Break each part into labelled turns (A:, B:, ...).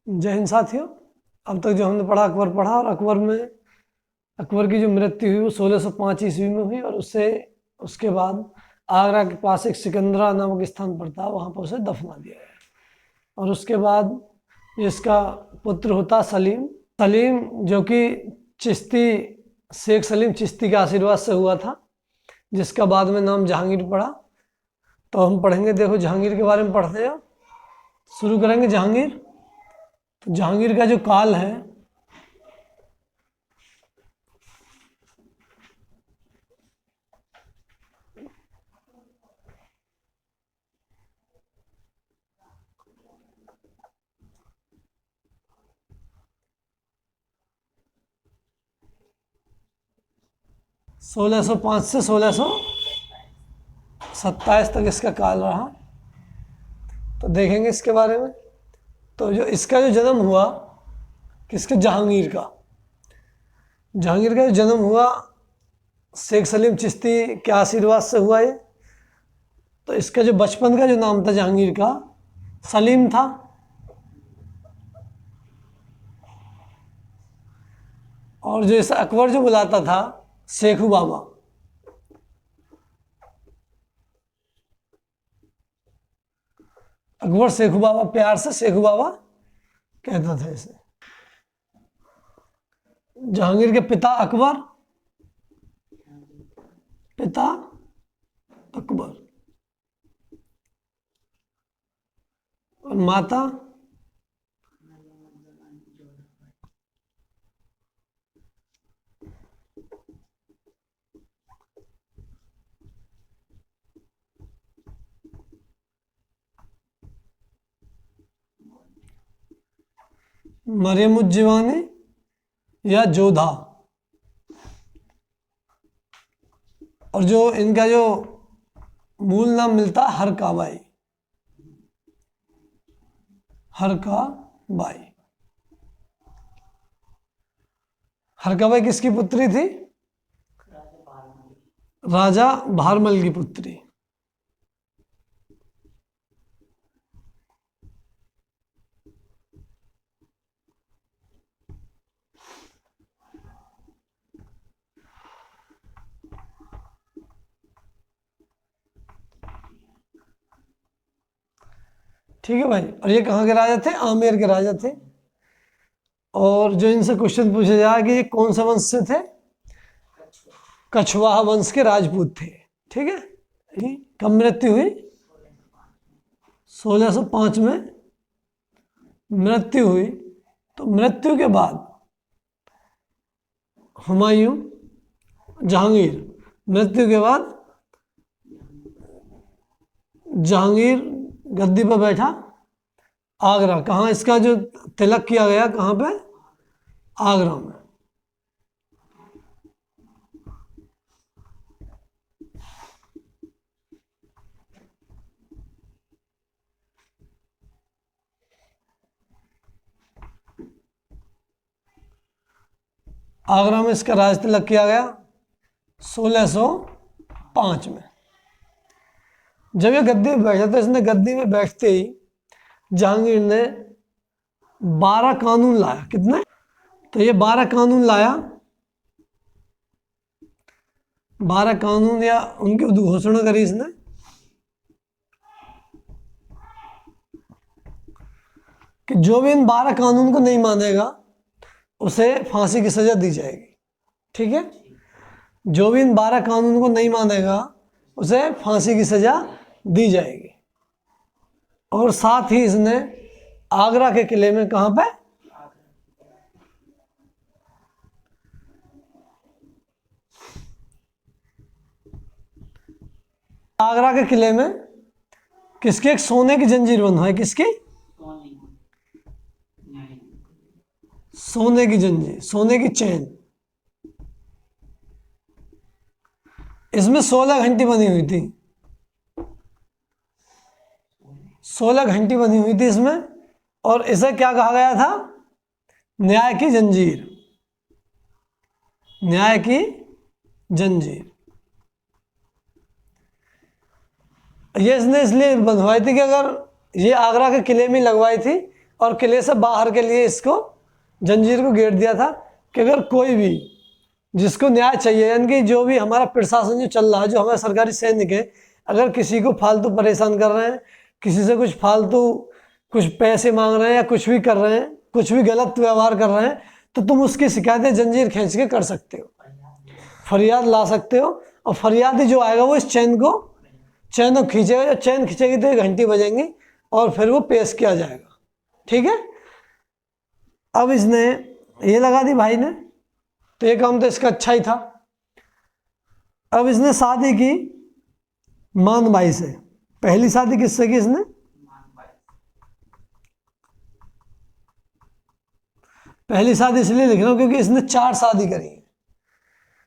A: जय हिंद साथियों। अब तक जो हमने पढ़ा अकबर पढ़ा, और अकबर की जो मृत्यु हुई वो 1605 ईस्वी में हुई, और उसके बाद आगरा के पास एक सिकंदरा नामक स्थान पर था, वहाँ पर उसे दफना दिया गया। और उसके बाद इसका पुत्र होता सलीम। सलीम जो कि शेख सलीम चिश्ती के आशीर्वाद से हुआ था, जिसका बाद में नाम जहांगीर पड़ा। तो हम पढ़ेंगे, देखो जहांगीर के बारे में पढ़ते हैं। शुरू करेंगे जहांगीर। तो जहांगीर का जो काल है, सोलह सौ 5 से 1627 तक इसका काल रहा। तो देखेंगे इसके बारे में। तो जो इसका जो जन्म हुआ, किसके, जहांगीर का जो जन्म हुआ शेख सलीम चिश्ती के आशीर्वाद से हुआ ये। तो इसका जो बचपन का जो नाम था जहांगीर का, सलीम था। और जो इसे अकबर जो बुलाता था, शेखू बाबा। अकबर शेखू बाबा, प्यार से शेखू बाबा कहता था इसे। जहांगीर के पिता अकबर, और माता मरियमुज्जमानी या जोधा। और जो इनका जो मूल नाम मिलता, हरकाबाई। हरकाबाई किसकी पुत्री थी? राजा भारमल की पुत्री। ठीक है भाई। और ये कहाँ के राजा थे? आमेर के राजा थे। और जो इनसे क्वेश्चन पूछा जाए कि ये कौन सा वंश से थे? कछवाहा वंश के राजपूत थे। ठीक है। कब मृत्यु हुई? 1605 में मृत्यु हुई। तो मृत्यु के बाद हुमायूं, जहांगीर, मृत्यु के बाद जहांगीर गद्दी पर बैठा। आगरा, कहाँ इसका जो तिलक किया गया, कहाँ पे? आगरा में। आगरा में इसका राज तिलक किया गया 1605 में। जब ये गद्दी में बैठा, तो इसने गद्दी में बैठते ही जहांगीर ने 12 कानून लाया। कितने? तो ये 12 कानून लाया। 12 कानून या उनकी घोषणा करी इसने कि जो भी इन 12 कानून को नहीं मानेगा उसे फांसी की सजा दी जाएगी। ठीक है। जो भी इन 12 कानून को नहीं मानेगा उसे फांसी की सजा दी जाएगी। और साथ ही इसने आगरा के किले में, कहां पे? आगरा के किले में किसकी एक सोने की जंजीर बंधवाई? किसकी? सोने की जंजीर, सोने की चैन। इसमें 16 घंटी बनी हुई थी। 16 घंटी बनी हुई थी इसमें। और इसे क्या कहा गया था? न्याय की जंजीर। न्याय की जंजीर। ये इसने इसलिए बंधवाई थी कि अगर ये आगरा के किले में लगवाई थी, और किले से बाहर के लिए इसको जंजीर को घेर दिया था कि अगर कोई भी जिसको न्याय चाहिए, यानी कि जो भी हमारा प्रशासन जो चल रहा है, जो हमारे सरकारी सैनिक है, अगर किसी को फालतू परेशान कर रहे हैं, किसी से कुछ फालतू कुछ पैसे मांग रहे हैं या कुछ भी कर रहे हैं, कुछ भी गलत व्यवहार कर रहे हैं, तो तुम उसकी शिकायतें जंजीर खींच के कर सकते हो, फरियाद ला सकते हो। और फरियादी जो आएगा वो इस चैन को खींचेगा, जब चैन खींचेगी तो 1 घंटी बजेंगी और फिर वो पेश किया जाएगा। ठीक है, अब इसने ये लगा दी भाई ने, तो ये काम तो इसका अच्छा ही था। अब इसने शादी की मान बाई से। पहली शादी किससे की इसने? पहली शादी इसलिए लिख रहा हूं क्योंकि इसने 4 शादी करी है।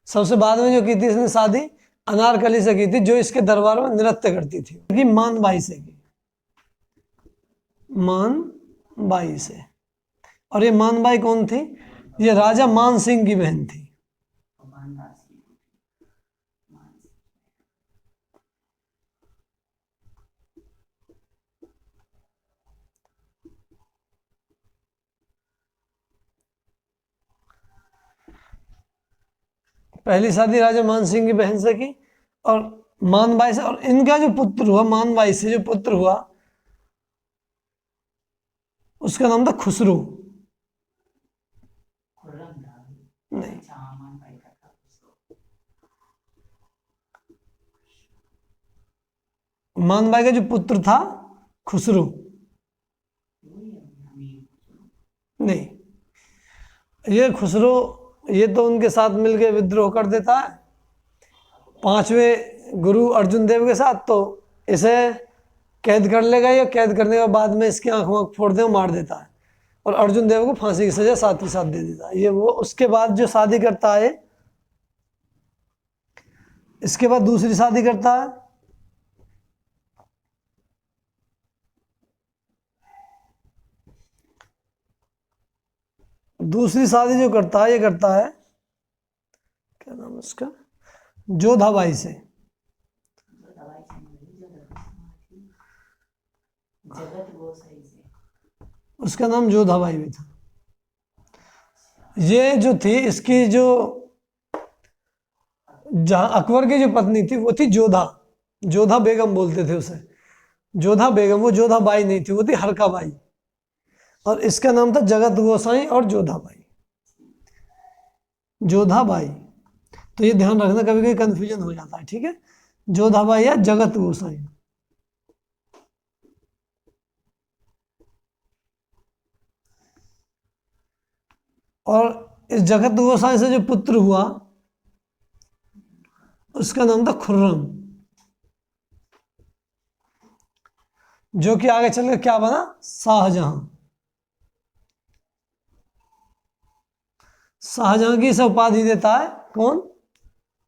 A: सबसे बाद में जो की थी इसने शादी अनारकली से की थी, जो इसके दरबार में नृत्य करती थी, कि मान बाई से की, मान बाई से। और ये मान बाई कौन थी? ये राजा मान सिंह की बहन थी। पहली शादी राजा मान सिंह की बहन से की और मान बाई से। और इनका जो पुत्र हुआ, मान बाई से जो पुत्र हुआ, उसका नाम था खुसरो। नहीं, मान बाई का जो पुत्र था खुसरो, नहीं, ये खुसरो ये तो उनके साथ मिलके विद्रोह कर देता है 5वें गुरु अर्जुन देव के साथ, तो इसे कैद कर लेगा। या कैद करने के बाद में इसकी आंख वाँख फोड़ दे, मार देता है और अर्जुन देव को फांसी की सजा साथ ही साथ दे देता है। ये वो उसके बाद जो शादी करता है, इसके बाद दूसरी शादी करता है, दूसरी शादी जो करता है, ये करता है, क्या नाम है उसका, जोधाबाई से। उसका नाम जोधाबाई भी था। ये जो थी इसकी जो जहां अकबर की जो पत्नी थी वो थी जोधा, जोधा बेगम बोलते थे उसे, जोधा बेगम। वो जोधा बाई नहीं थी, वो थी हरका बाई। और इसका नाम था जगत गोसाई और जोधाबाई, जोधाबाई। तो ये ध्यान रखना, कभी कभी कंफ्यूजन हो जाता है। ठीक है, जोधाबाई या जगत गोसाई। और इस जगत गोसाई से जो पुत्र हुआ उसका नाम था खुर्रम, जो कि आगे चलकर क्या बना? शाहजहां। शाहजहां की से उपाधि देता है कौन?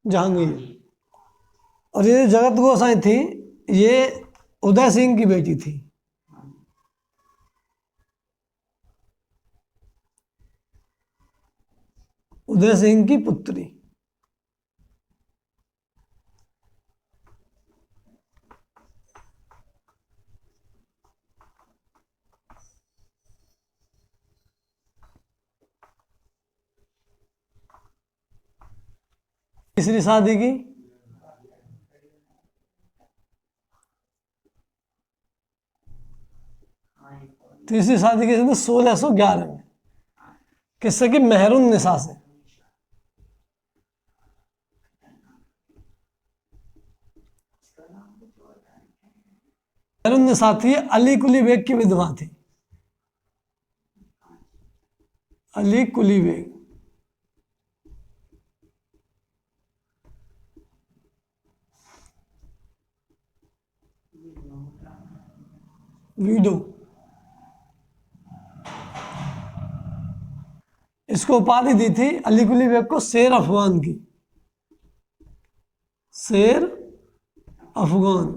A: जहांगीर। और ये जो जगत गोसाई थी, ये उदय सिंह की बेटी थी। उदय सिंह की पुत्री। तीसरी शादी की तीसरी शादी की 1611 में, किससे की? मेहरुन्निसा से। मेहरुन्निसा थी अली कुली बेग की विधवा थी, अली कुली बेग। वीडो। इसको उपाधि दी थी अली कुली बेग को शेर अफगान की, शेर अफगान।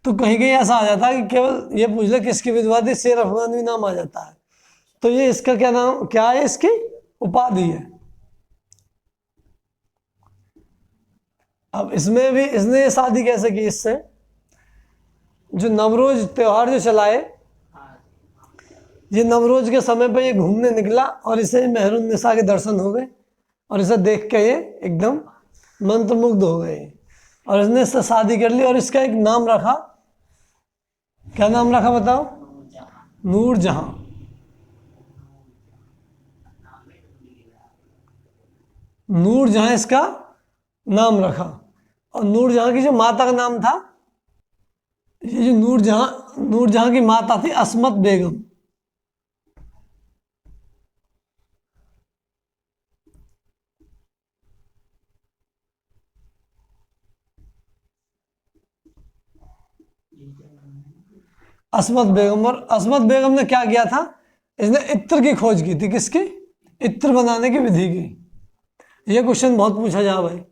A: तो कहीं कहीं ऐसा आ जाता है कि केवल ये पूछ ले किसकी विधवा थी, शेर अफगान भी नाम आ जाता है। तो ये इसका क्या नाम, क्या है? इसकी उपाधि है। अब इसमें भी इसने ये शादी कैसे की? इससे जो नवरोज त्योहार जो चलाए, ये नवरोज के समय पे ये घूमने निकला और इसे मेहरुन्निसा के दर्शन हो गए और इसे देख के ये एकदम मंत्रमुग्ध हो गए और इसने इससे शादी कर ली और इसका एक नाम रखा। क्या नाम रखा बताओ? नूरजहां। नूरजहां इसका नाम रखा। और नूरजहां की जो माता का नाम था, ये जो नूरजहां की माता थी अस्मत बेगम। अस्मत बेगम। और अस्मत बेगम ने क्या किया था? इसने इत्र की खोज की थी। किसकी? इत्र बनाने की विधि की। यह क्वेश्चन बहुत पूछा जा भाई।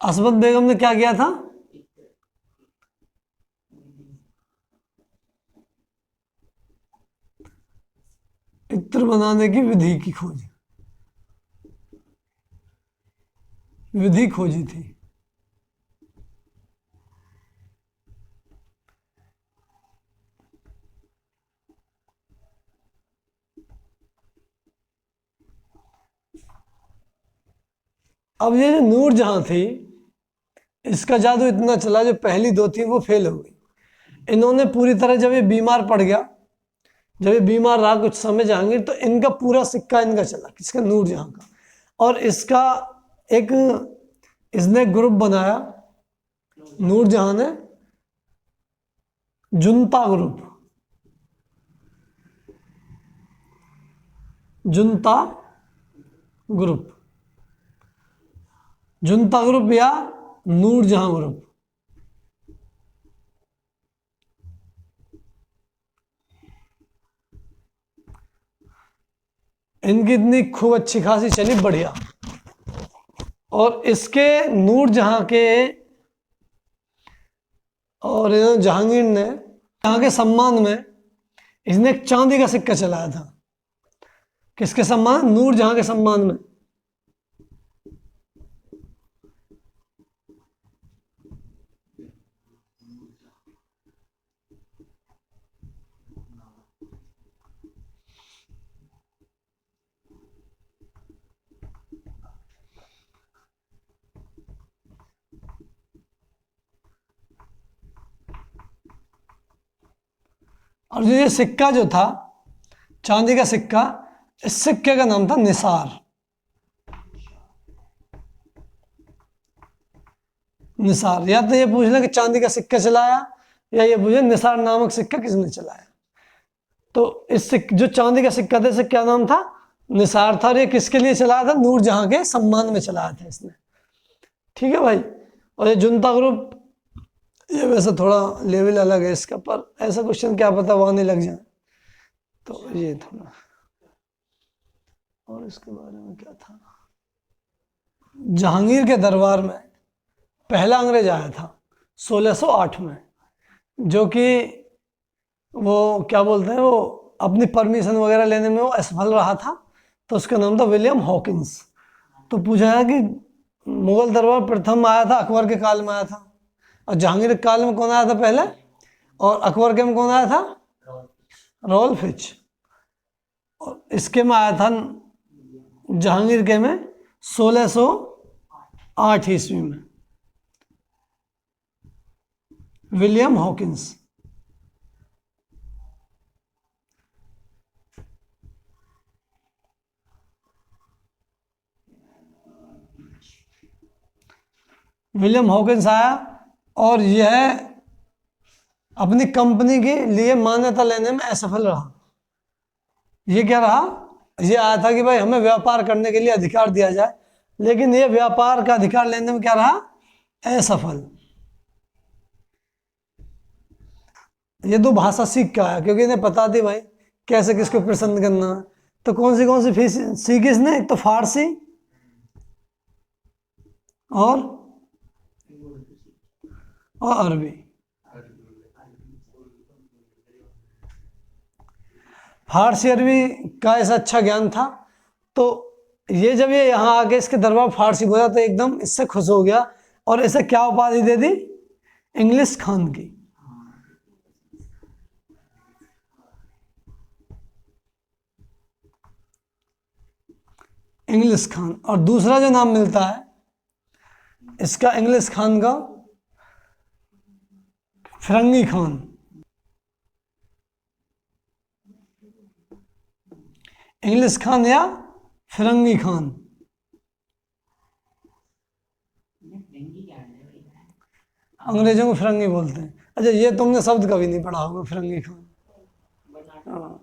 A: अस्मत बेगम ने क्या किया था? इत्र बनाने की विधि की खोज, विधि खोजी थी। अब ये जो नूरजहां थी, इसका जादू इतना चला, जो पहली दो थी वो फेल हो गई। इन्होंने पूरी तरह, जब ये बीमार पड़ गया, जब ये बीमार रहा कुछ समय जहांगीर, तो इनका पूरा सिक्का इनका चला। किसका? नूरजहां का। और इसका एक इसने ग्रुप बनाया नूरजहां ने, जुनता ग्रुप। जुनता ग्रुप, जुनता ग्रुप या नूरजहां ग्रुप। इनकी इतनी खूब अच्छी खासी चली, बढ़िया। और इसके नूरजहां के और जहांगीर ने यहाँ के सम्मान में इसने एक चांदी का सिक्का चलाया था। किसके सम्मान? नूरजहां के सम्मान में। और ये सिक्का जो था, चांदी का सिक्का, इस सिक्के का नाम था निसार। निसार। या तो ये पूछ ले कि चांदी का सिक्का चलाया, या ये पूछे निसार नामक सिक्का किसने चलाया। तो इस जो चांदी का सिक्का था, इसे क्या नाम था? निसार था। और ये किसके लिए चलाया था? नूरजहां के सम्मान में चलाया था इसने। ठीक है भाई। और ये जुनता ग्रुप, ये वैसे थोड़ा लेवल अलग है इसका, पर ऐसा क्वेश्चन क्या पता वहां नहीं लग जाए, तो ये थोड़ा। और इसके बारे में क्या था? जहांगीर के दरबार में पहला अंग्रेज आया था 1608 में, जो कि वो क्या बोलते हैं, वो अपनी परमिशन वगैरह लेने में वो असफल रहा था। तो उसका नाम था विलियम हॉकिंस। तो पूछा है कि मुगल दरबार प्रथम आया था अकबर के काल में आया था, और जहांगीर के काल में कौन आया था पहले, और अकबर के में कौन आया था? Ralph Fitch. और इसके में आया था जहांगीर के में 1608 ईस्वी में विलियम हॉकिंस। विलियम हॉकिंस आया और यह अपनी कंपनी के लिए मान्यता लेने में असफल रहा। ये क्या रहा? ये आया था कि भाई हमें व्यापार करने के लिए अधिकार दिया जाए, लेकिन ये व्यापार का अधिकार लेने में क्या रहा? असफल। ये दो भाषा सीख के आया, क्योंकि इन्हें पता थी भाई कैसे किसको प्रसन्न करना है। तो कौन सी फीस सीखी इसने? एक तो फारसी और अरबी। फारसी अरबी का ऐसा अच्छा ज्ञान था। तो ये जब ये यहाँ आके इसके दरबार फारसी बोला, तो एकदम इससे खुश हो गया और इसे क्या उपाधि दे दी? इंग्लिश खान की। इंग्लिश खान। और दूसरा जो नाम मिलता है इसका इंग्लिश खान का, फिरंगी खान। इंग्लिश खान या फिरंगी खान। अंग्रेजों को फिरंगी बोलते हैं। अच्छा, ये तुमने शब्द कभी नहीं पढ़ा होगा, फिरंगी खान। हाँ।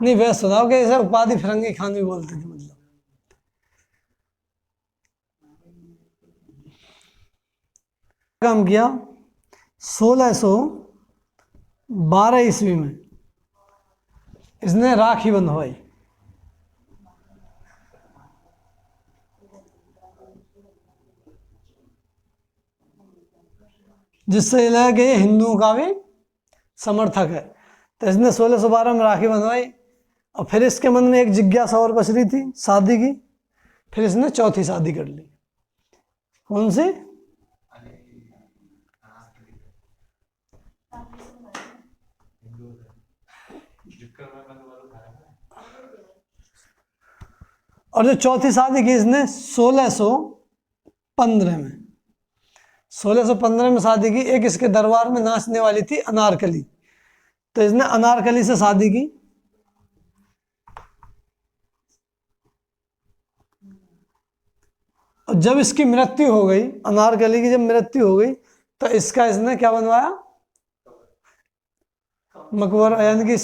A: नहीं, वैसे सुनाओ कि ऐसा उपाधि फिरंगी खान भी बोलते थे, मतलब। काम किया 1612 ईस्वी में इसने राखी बंधवाई। जिससे ये लगा कि ये हिंदुओं का भी समर्थक है। तो इसने 1612 में राखी बंधवाई। और फिर इसके मन में एक जिज्ञासा और बच रही थी शादी की। फिर इसने चौथी शादी कर ली। कौन सी? और जो चौथी शादी की इसने 1615 में, 1615 में शादी की। एक इसके दरबार में नाचने वाली थी अनारकली, तो इसने अनारकली से शादी की। और जब इसकी मृत्यु हो गई, अनारकली की जब मृत्यु हो गई, तो इसका इसने क्या बनवाया? मकबरा, यानी कि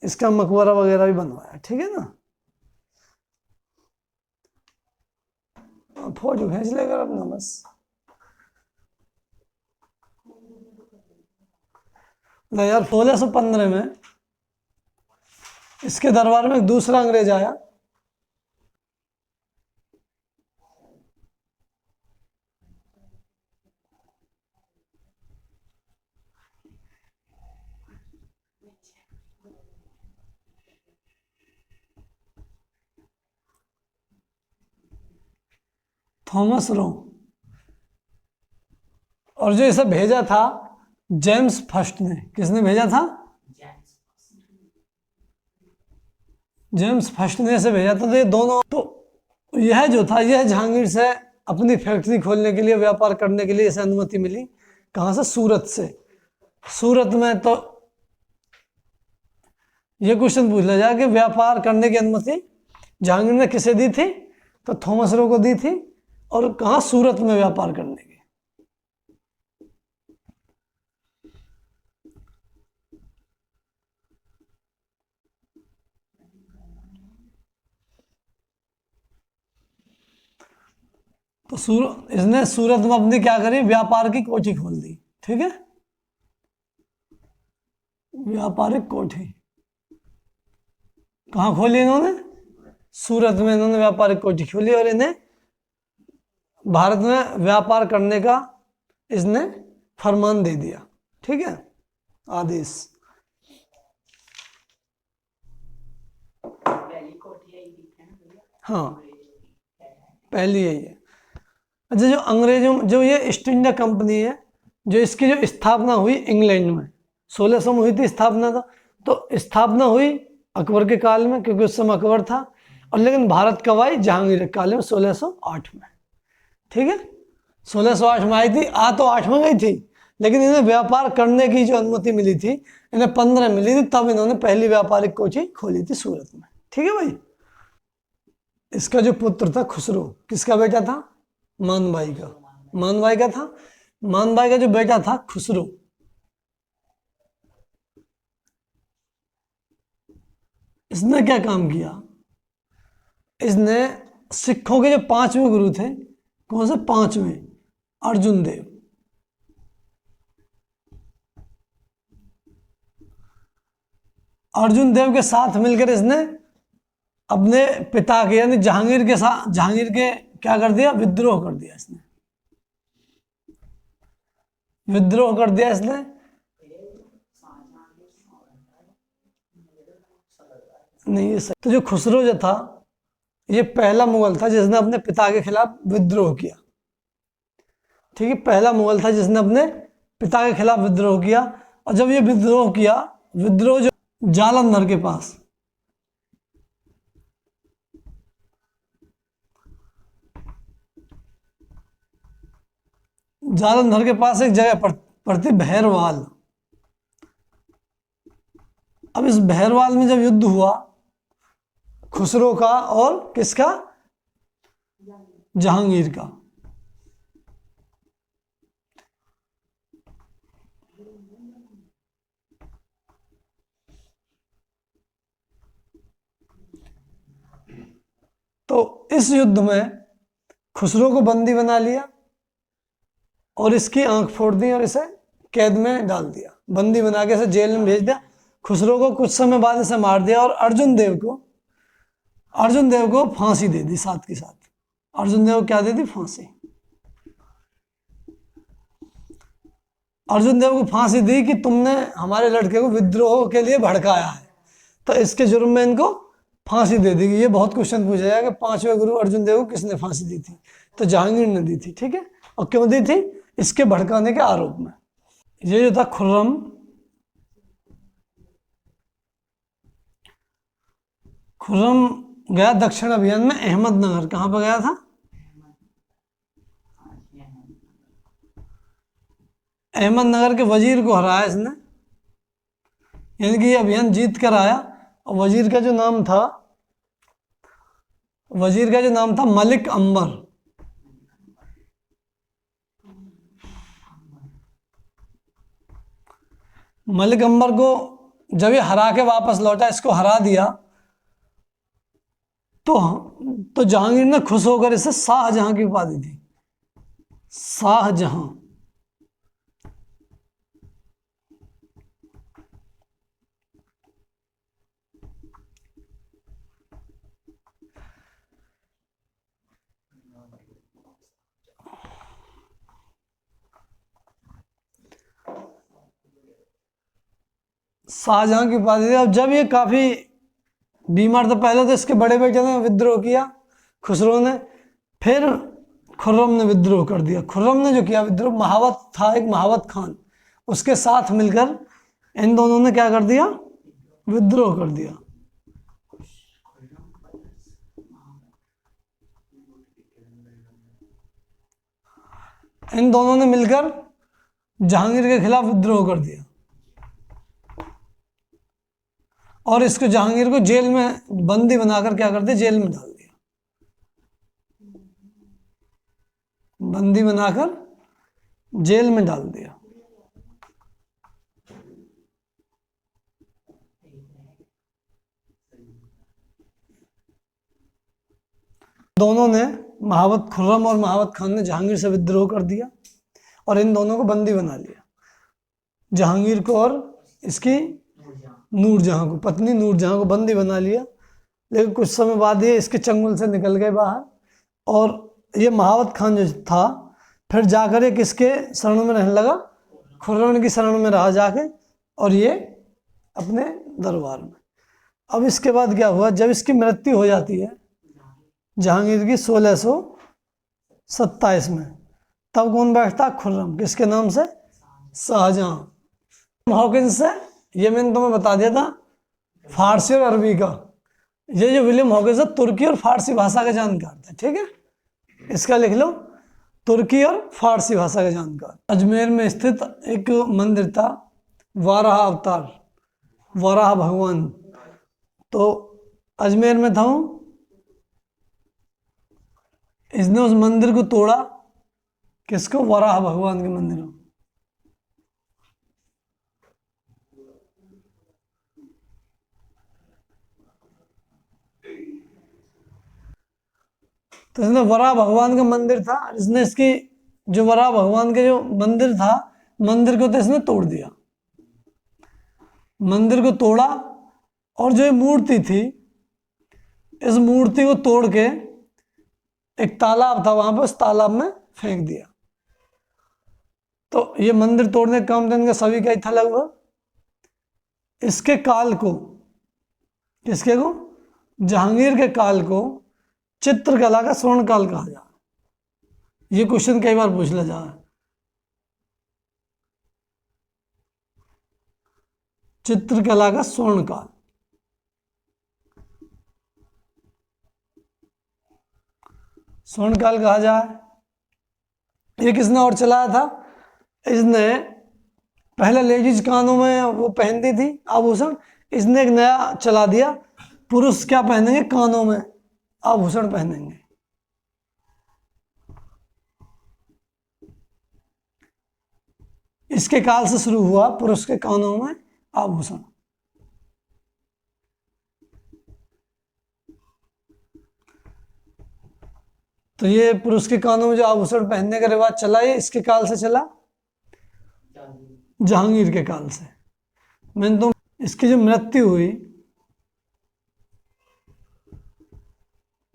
A: इसका मकबरा वगैरह भी बनवाया। ठीक है ना? फोटो खींच लेकर अपना बस। नहीं यार, 1615 में इसके दरबार में दूसरा अंग्रेज आया। Thomas Roe. और जो इसे भेजा था जेम्स फर्स्ट ने। किसने भेजा था? जेम्स फर्स्ट ने इसे भेजा था। तो ये दोनों, तो यह जो था, यह जहांगीर से अपनी फैक्ट्री खोलने के लिए, व्यापार करने के लिए इसे अनुमति मिली। कहाँ से? सूरत से। सूरत में तो ये क्वेश्चन पूछ लिया जाए कि व्यापार करने की अनुमति जहांगीर ने किसे दी थी? तो थॉमस रो को दी थी। और कहाँ? सूरत में व्यापार करने की। तो इसने सूरत में अपनी क्या करी? व्यापार की कोठी खोल दी। ठीक है? व्यापारिक कोठी कहाँ खोली इन्होंने? सूरत में इन्होंने व्यापारिक कोठी खोली। और इन्हें भारत में व्यापार करने का इसने फरमान दे दिया। ठीक है? आदेश। हाँ, पहली यही है। अच्छा, जो अंग्रेजों, जो ये ईस्ट इंडिया कंपनी है, जो इसकी जो स्थापना हुई इंग्लैंड में 1600 में हुई थी स्थापना। तो स्थापना हुई अकबर के काल में, क्योंकि उस समय अकबर था। और लेकिन भारत कब आई? जहांगीर के काल में, 1608 में। ठीक है? 1608 में आई थी। आ तो 8 में गई थी, लेकिन इन्हें व्यापार करने की जो अनुमति मिली थी, इन्हें 15 मिली थी। तब इन्होंने पहली व्यापारिक कोठी खोली थी सूरत में। ठीक है भाई? इसका जो पुत्र था खुसरो, किसका बेटा था? मानबाई का। मानबाई का था। मानबाई का जो बेटा था खुसरो, इसने क्या काम किया? इसने सिखों के जो 5वें गुरु थे, कौन से 5वें? अर्जुन देव। अर्जुन देव के साथ मिलकर इसने अपने पिता के, यानी जहांगीर के साथ, जहांगीर के क्या कर दिया? विद्रोह कर दिया इसने। विद्रोह कर दिया इसने। नहीं, ये सही। तो जो खुसरो जो था, ये पहला मुगल था जिसने अपने पिता के खिलाफ विद्रोह किया। ठीक है? पहला मुगल था जिसने अपने पिता के खिलाफ विद्रोह किया। और जब ये विद्रोह किया, विद्रोह जो जालंधर के पास, जालंधर के पास एक जगह पड़ती भैरवाल। अब इस भैरवाल में जब युद्ध हुआ खुसरो का और किसका, जहांगीर का, तो इस युद्ध में खुसरो को बंदी बना लिया और इसकी आंख फोड़ दी और इसे कैद में डाल दिया, बंदी बना के इसे जेल में भेज दिया। खुसरो को कुछ समय बाद इसे मार दिया और अर्जुन देव को फांसी दे दी साथ के साथ। अर्जुन देव को क्या दे दी, फांसी। अर्जुन देव को फांसी दी कि तुमने हमारे लड़के को विद्रोह के लिए भड़काया है, तो इसके जुर्म में इनको फांसी दे दी। ये बहुत क्वेश्चन पूछा जाएगा, 5वें गुरु अर्जुन देव को किसने फांसी दी थी, तो जहांगीर ने दी थी, ठीक है। और क्यों दी थी, इसके भड़काने के आरोप में। ये जो था खुर्रम, गया दक्षिण अभियान में अहमदनगर। कहां पर गया था, अहमदनगर के वजीर को हराया इसने, यानी कि ये अभियान जीत कर आया। और वजीर का जो नाम था मलिक अंबर। मलिक अंबर को जब ये हरा के वापस लौटा, इसको हरा दिया, तो जहांगीर ने खुश होकर इसे शाहजहां की उपाधि दी, शाहजहां। शाहजहां की उपाधि दी। अब जब ये काफी बीमार था, पहले तो इसके बड़े बेटे ने विद्रोह किया खुसरो ने, फिर खुर्रम ने विद्रोह कर दिया। खुर्रम ने जो किया विद्रोह, महावत था एक, महावत खान, उसके साथ मिलकर इन दोनों ने क्या कर दिया, विद्रोह कर दिया। इन दोनों ने मिलकर जहांगीर के खिलाफ विद्रोह कर दिया और इसको, जहांगीर को जेल में बंदी बनाकर क्या कर दिया, जेल में डाल दिया, बंदी बनाकर जेल में डाल दिया। दोनों ने, महावत खुर्रम और महावत खान ने जहांगीर से विद्रोह कर दिया और इन दोनों को बंदी बना लिया, जहांगीर को और इसकी नूरजहां को, पत्नी नूरजहां को बंदी बना लिया। लेकिन कुछ समय बाद ये इसके चंगुल से निकल गए बाहर, और ये महावत खान जो था फिर जाकर ये किसके शरण में रहने लगा, खुर्रम की शरण में रहा जाके, और ये अपने दरबार में। अब इसके बाद क्या हुआ, जब इसकी मृत्यु हो जाती है जहांगीर की 1627 में, तब कौन बैठता, खुर्रम, किसके नाम से, शाहजहां। हॉकिंस से, ये मैंने तुम्हें बता दिया था, फारसी और अरबी का। ये जो विलियम हॉकिंस है तुर्की और फारसी भाषा का जानकार था, ठीक है, इसका लिख लो, तुर्की और फारसी भाषा का जानकार। अजमेर में स्थित एक मंदिर था, वाराह अवतार, वाराह भगवान, तो अजमेर में था वो, इसने उस मंदिर को तोड़ा, किसको, वराह भगवान के मंदिर को। तो इसने, वराह भगवान का मंदिर था, इसने इसकी जो वराह भगवान के जो मंदिर था, मंदिर को तो इसने तोड़ दिया, मंदिर को तोड़ा, और जो ये मूर्ति थी, इस मूर्ति को तोड़ के एक तालाब था वहां पर, उस तालाब में फेंक दिया। तो ये मंदिर तोड़ने का काम इनका सभी का ही था लगभग। इसके काल को, किसके को, जहांगीर के काल को चित्रकला का स्वर्ण काल कहा जा रहा है। ये क्वेश्चन कई बार पूछ लिया जा रहा है, चित्रकला का स्वर्ण काल। स्वर्ण काल कहा जाए, ये किसने और चलाया था? इसने पहले लेडीज कानों में वो पहनती थी आभूषण, इसने एक नया चला दिया, पुरुष क्या पहनेंगे? कानों में आभूषण पहनेंगे। इसके काल से शुरू हुआ पुरुष के कानों में आभूषण। तो ये पुरुष के कानों में जो आभूषण पहनने का रिवाज चला, ये इसके काल से चला, जहांगीर के काल से। मैंने तो इसकी जो मृत्यु हुई,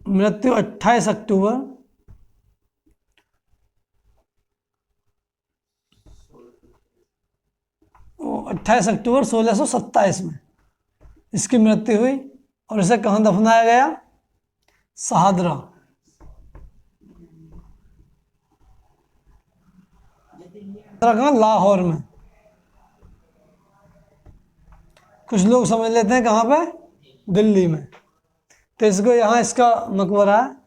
A: मृत्यु 28 अक्टूबर 1627 में इसकी मृत्यु हुई। और इसे कहाँ दफनाया गया? शहादरा। कहाँ? लाहौर में। कुछ लोग समझ लेते हैं कहाँ पे? दिल्ली में। तो इसको यहाँ इसका मकबरा है।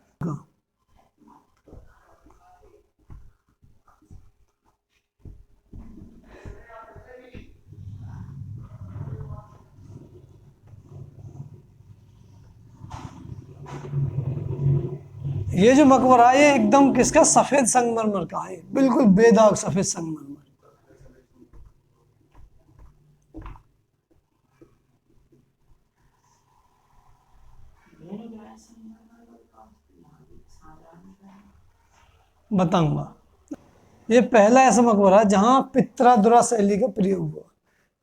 A: ये जो मकबरा है ये एकदम किसका? सफेद संगमरमर का है, बिल्कुल बेदाग सफेद संगमरमर। बताऊंगा। ये पहला ऐसा मकबरा है जहां पित्रादुरा शैली का प्रयोग हुआ।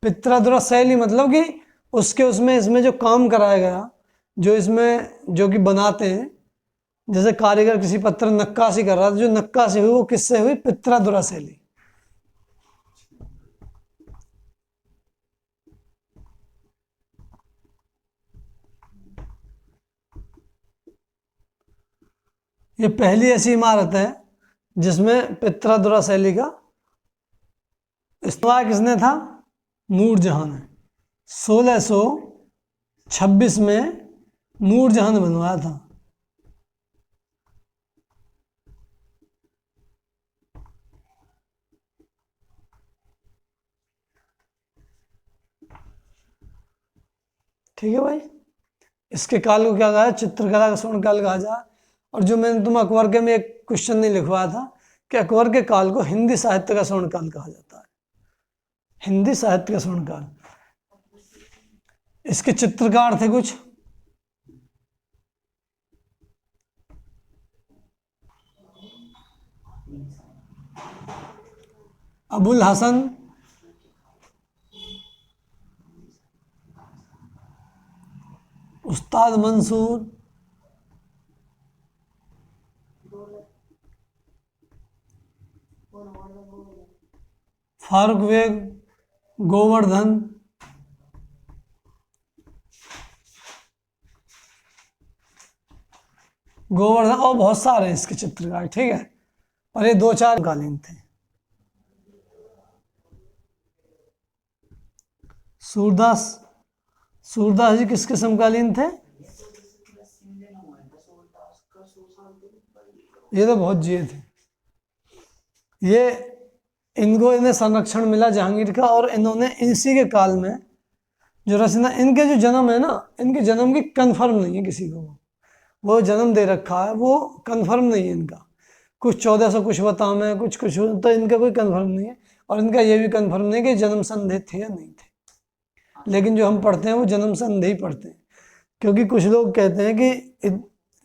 A: पित्रादुरा शैली मतलब कि उसके उसमें इसमें जो काम कराया गया, जो इसमें जो कि बनाते हैं, जैसे कारीगर किसी पत्थर नक्काशी कर रहा था, जो नक्काशी हुई वो किससे हुई? पित्रादुरा शैली। ये पहली ऐसी इमारत है जिसमें पित्रादुरा शैली का इस्तेमाल किसने था? नूरजहां ने। 1626 में नूरजहां ने बनवाया था। ठीक है भाई। इसके काल को क्या कहा है? चित्रकला का स्वर्ण काल कहा जाए। और जो मैंने तुम अकबर के में एक क्वेश्चन नहीं लिखवाया था कि अकबर के काल को हिंदी साहित्य का स्वर्ण काल कहा जाता है। हिंदी साहित्य का स्वर्ण काल। इसके चित्रकार थे कुछ, अबुल हसन, उस्ताद मंसूर, फारूक बेग, गोवर्धन, और बहुत सारे हैं इसके चित्रकार। ठीक है। और ये 2-4 कालीन थे। सूरदास, सूरदास जी किसके समकालीन थे? ये तो बहुत जिए थे। ये इनको इन्हें संरक्षण मिला जहांगीर का, और इन्होंने इसी के काल में जो रचना, इनके जो जन्म है ना, इनके जन्म की कंफर्म नहीं है किसी को। वो जन्म दे रखा है, वो कंफर्म नहीं है इनका। कुछ 1400 कुछ बता में, कुछ तो इनका कोई कंफर्म नहीं है। और इनका ये भी कंफर्म नहीं कि जन्म संदेह थे या नहीं थे। लेकिन जो हम पढ़ते हैं वो जन्म संदेह ही पढ़ते हैं, क्योंकि कुछ लोग कहते हैं कि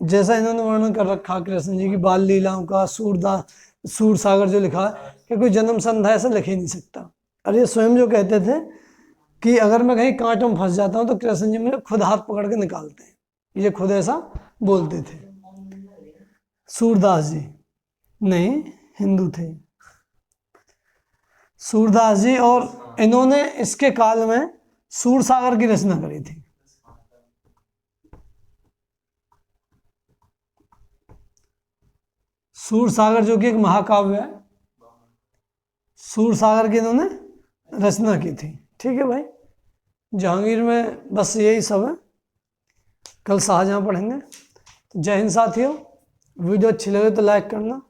A: जैसा इन्होंने वर्णन कर रखा कृष्ण जी की बाल लीलाओं का, सूर सागर जो लिखा है, कि कोई जन्म संध्या ऐसा लिख ही नहीं सकता। और ये स्वयं जो कहते थे कि अगर मैं कहीं कांटों में फंस जाता हूँ तो कृष्ण जी मुझे खुद हाथ पकड़ के निकालते हैं, ये खुद ऐसा बोलते थे। सूरदास जी नहीं, हिंदू थे सूरदास जी। और इन्होंने इसके काल में सूर सागर की रचना करी थी। सूर सागर जो कि एक महाकाव्य है, सूर सागर की इन्होंने रचना की थी। ठीक है भाई। जहांगीर में बस यही सब है। कल शाहजहां पढ़ेंगे। तो जय हिंद साथियों। वीडियो अच्छी लगे तो लाइक करना,